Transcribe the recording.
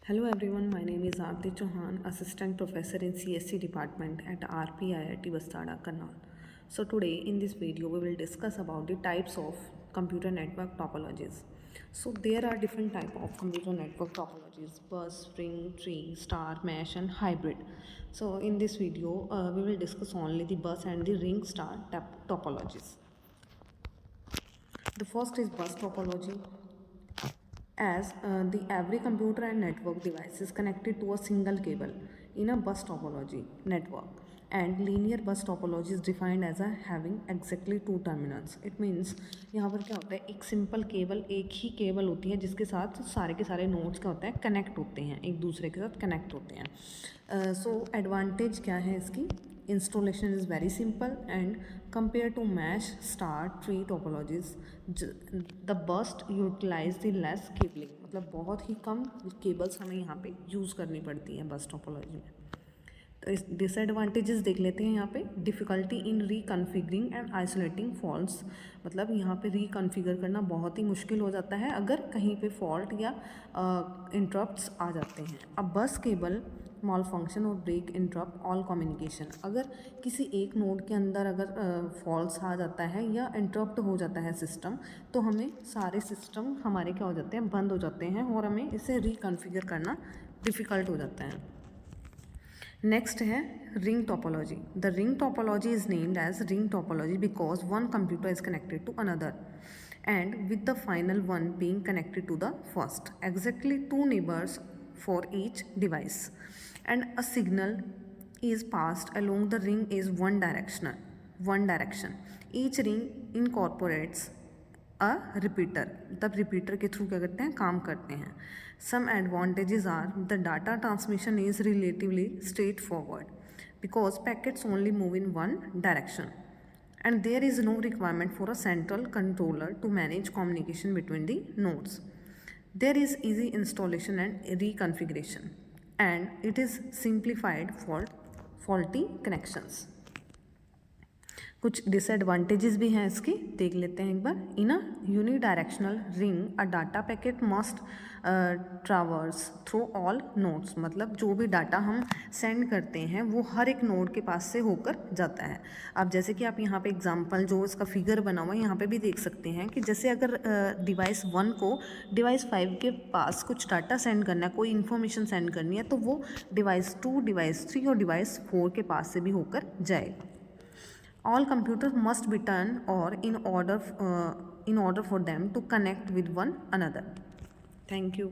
Hello everyone, my name is Aarti Chauhan, Assistant Professor in CSC Department at RPIIT Bastada, Karnal. So today in this video we will discuss about the types of computer network topologies. So there are different type of computer network topologies: bus, ring, tree, star, mesh and hybrid. So in this video we will discuss only the bus and the ring star topologies. The first is bus topology. As the every computer and network device is connected to a single cable in a bus topology network, and linear bus topology is defined as a having exactly two terminals. It means यहाँ पर क्या होता है, एक simple cable, एक ही cable होती है जिसके साथ सारे के सारे नोड्स क्या होते हैं, कनेक्ट होते हैं, एक दूसरे के साथ कनेक्ट होते हैं. सो एडवांटेज क्या है इसकी? Installation is very simple, and compared to mesh, star, tree topologies, the burst utilize the less cabling. मतलब बहुत ही कम केबल्स हमें यहाँ पे यूज़ करनी पड़ती हैं बस टोपोलॉजी में. तो इस डिसएडवांटेजेस देख लेते हैं. यहाँ पे difficulty in reconfiguring and isolating faults, मतलब यहाँ पे रिकन्फिगर करना बहुत ही मुश्किल हो जाता है अगर कहीं पे फॉल्ट या इंटरप्ट्स आ जाते हैं. अब बस केबल मॉल फंक्शन और ब्रेक इंटरप्ट ऑल कम्युनिकेशन. अगर किसी एक नोड के अंदर अगर फॉल्स आ जाता है या इंटरप्ट हो जाता है सिस्टम, तो हमें सारे सिस्टम हमारे क्या हो जाते हैं, बंद हो जाते हैं और हमें इसे रिकन्फिगर करना डिफ़िकल्ट हो जाता है. नेक्स्ट है ring topology. The ring topology is named as ring topology because one computer is connected to another and with the final one being connected to the first. Exactly two neighbors for each device, and a signal is passed along the ring is one direction. Each ring incorporates a repeater. तब repeater के through क्या करते हैं, काम करते हैं. Some advantages are the data transmission is relatively straightforward because packets only move in one direction, and there is no requirement for a central controller to manage communication between the nodes. There is easy installation and reconfiguration, and it is simplified for faulty connections. कुछ disadvantages भी हैं इसके, देख लेते हैं एक बार. In a unidirectional ring a data packet must traverse through all nodes, मतलब जो भी डाटा हम सेंड करते हैं वो हर एक नोड के पास से होकर जाता है. अब जैसे कि आप यहाँ पे एग्जांपल जो इसका फिगर बना हुआ है यहाँ पे भी देख सकते हैं कि जैसे अगर डिवाइस 1 को डिवाइस 5 के पास कुछ डाटा सेंड करना है, कोई इन्फॉर्मेशन सेंड करनी है, तो वो डिवाइस 2, डिवाइस 3 और डिवाइस 4 के पास से भी होकर जाएगा. All computers must be turned or in order for them to connect with one another. Thank you.